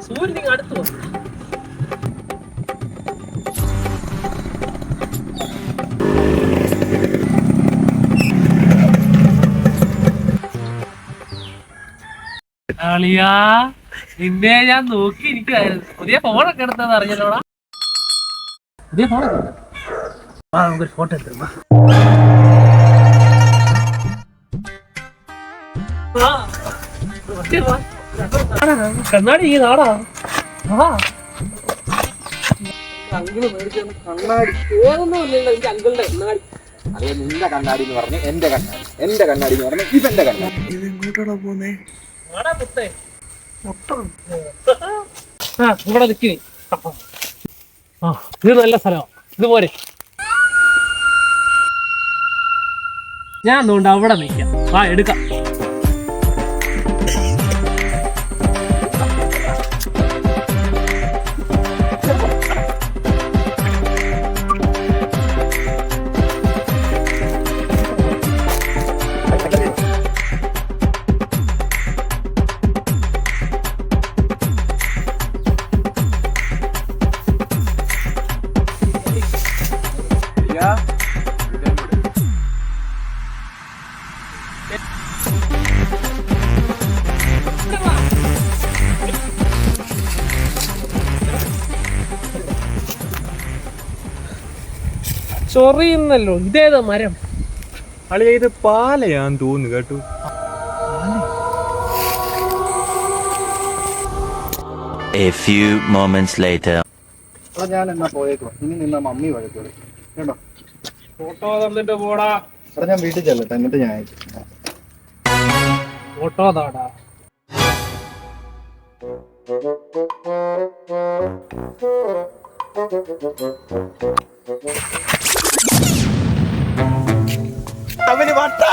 സൂര്യൻ അടുത്ത് വന്നു. അളിയാ നിന്നെ ഞാൻ നോക്കിയിരിക്കുവായിരുന്നു. പുതിയ ഫോണൊക്കെ എടുത്തത് അറിഞ്ഞല്ലോടാ. പുതിയ ഫോണൊക്കെ നമുക്കൊരു ഫോട്ടോ എടുത്തിരുന്നു. കണ്ണാടി ഈ നാടാ. അങ്കിള് മേടിച്ച കണ്ണാടി ഏതൊന്നുമില്ലല്ലോ. എനിക്ക് അങ്കിളുടെ കണ്ണാടി. അതെ, നിന്റെ കണ്ണാടി എന്ന് പറഞ്ഞ് എന്റെ കണ്ണാടി, എന്റെ കണ്ണാടി എന്ന് പറഞ്ഞ് ഇതെന്റെ കണ്ണാടി. ഇത് എങ്ങോട്ടാണ് പോന്നേ? ഇവിടെ നിൽക്കി. ഇത് നല്ല സ്ഥലമാണ്. ഇതുപോലെ ഞാൻ അതുകൊണ്ട് അവിടെ നിൽക്കാം. എടുക്കാം. ചൊറിയുന്നല്ലോ. ഇതേതാ മരം? അളിയ ഇത് പാലയാന്ന് തോന്നുന്നു കേട്ടു. A few moments later. ഞാൻ എന്നാ പോയേക്കോ. ഇനി നിന്ന മമ്മി വഴക്കോളൂ കേട്ടോ. ഫോട്ടോ തന്നിട്ട് പോടാ. ഞാൻ വീട്ടിൽ ചെല്ലട്ടെ, എന്നിട്ട് ഞാൻ അയച്ചു. ഫോട്ടോ താടാ. അവന് വട്ടാ.